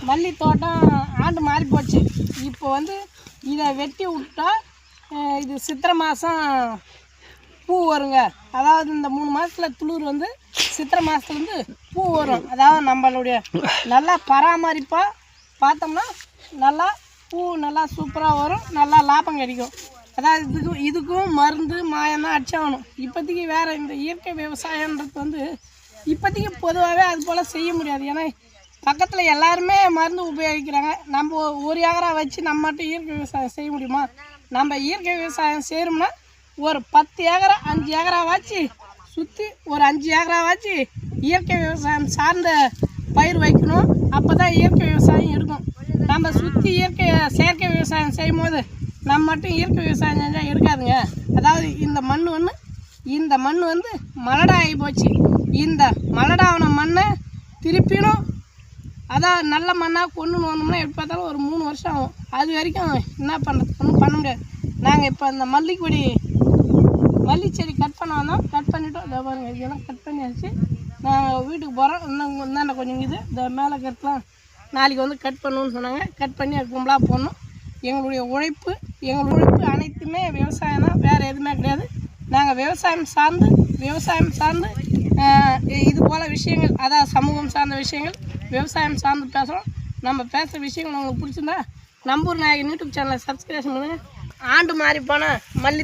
மல்லி தோட்டம் ஆண்டு மாறி போச்சு. இப்போ வந்து இதை வெட்டி விட்டா இது சித்திரை மாதம் பூ வருங்க. அதாவது இந்த 3 மாதத்தில் துளிர் வந்து சித்திரை மாதத்துலேருந்து பூ வரும். அதாவது நம்மளுடைய நல்லா பராமரிப்பாக பார்த்தோம்னா நல்லா பூ நல்லா சூப்பராக வரும், நல்லா லாபம் கிடைக்கும். அதாவது இதுக்கும் மருந்து மாயம் தான் அடிச்சாகணும். இப்போதைக்கு வேறு இந்த இயற்கை விவசாயன்றது வந்து இப்போதைக்கு பொதுவாகவே அது போல் செய்ய முடியாது. ஏன்னா பக்கத்தில் எல்லாருமே மருந்து உபயோகிக்கிறாங்க. நம்ம ஒரு ஏக்கரா வச்சு நம்ம மட்டும் இயற்கை விவசாயம் செய்ய முடியுமா? நம்ம இயற்கை விவசாயம் செய்கிறோம்னா ஒரு 10 ஏக்கரா 5 ஏக்கராவாச்சு சுற்றி ஒரு 5 ஏக்கராவாச்சு இயற்கை விவசாயம் சார்ந்த பயிர் வைக்கணும். அப்போ தான் இயற்கை விவசாயம் எடுக்கும். நம்ம சுற்றி செயற்கை விவசாயம் செய்யும் போது நம்ம மட்டும் இயற்கை விவசாயம் செஞ்சால் எடுக்காதுங்க. அதாவது இந்த மண் வந்து மலடாகி போச்சு. இந்த மலடான மண்ணை திருப்பினும் அதான் நல்ல மண்ணாக கொண்டு வந்தோம்னா எப்படி பார்த்தாலும் ஒரு 3 வருஷம் ஆகும். அது வரைக்கும் என்ன பண்ணுறது, ஒன்றும் பண்ண முடியாது. நாங்கள் இப்போ இந்த மல்லி செடி கட் பண்ண வந்தோம், கட் பண்ணிவிட்டோம். இதை பாருங்க, இதெல்லாம் கட் பண்ணியாச்சு. நாங்கள் வீட்டுக்கு போகிறோம். இன்னும் கொஞ்சம் இது இந்த மேலே கட்டலாம் நாளைக்கு வந்து கட் பண்ணணுன்னு சொன்னாங்க. கட் பண்ணி அது கும்பலாக போடணும். எங்களுடைய உழைப்பு அனைத்துமே விவசாயம் தான், வேறு எதுவுமே கிடையாது. நாங்கள் விவசாயம் சார்ந்து இது போல் விஷயங்கள், அதாவது சமூகம் சார்ந்த விஷயங்கள், விவசாயம் சார்ந்து பேசுகிறோம். நம்ம பேசுகிற விஷயங்கள் உங்களுக்கு பிடிச்சிருந்தா நம்பூர் நாயகன் யூடியூப் சேனலை சப்ஸ்கிரைப் பண்ணுங்கள். ஆண்டு மாறி போன மல்லி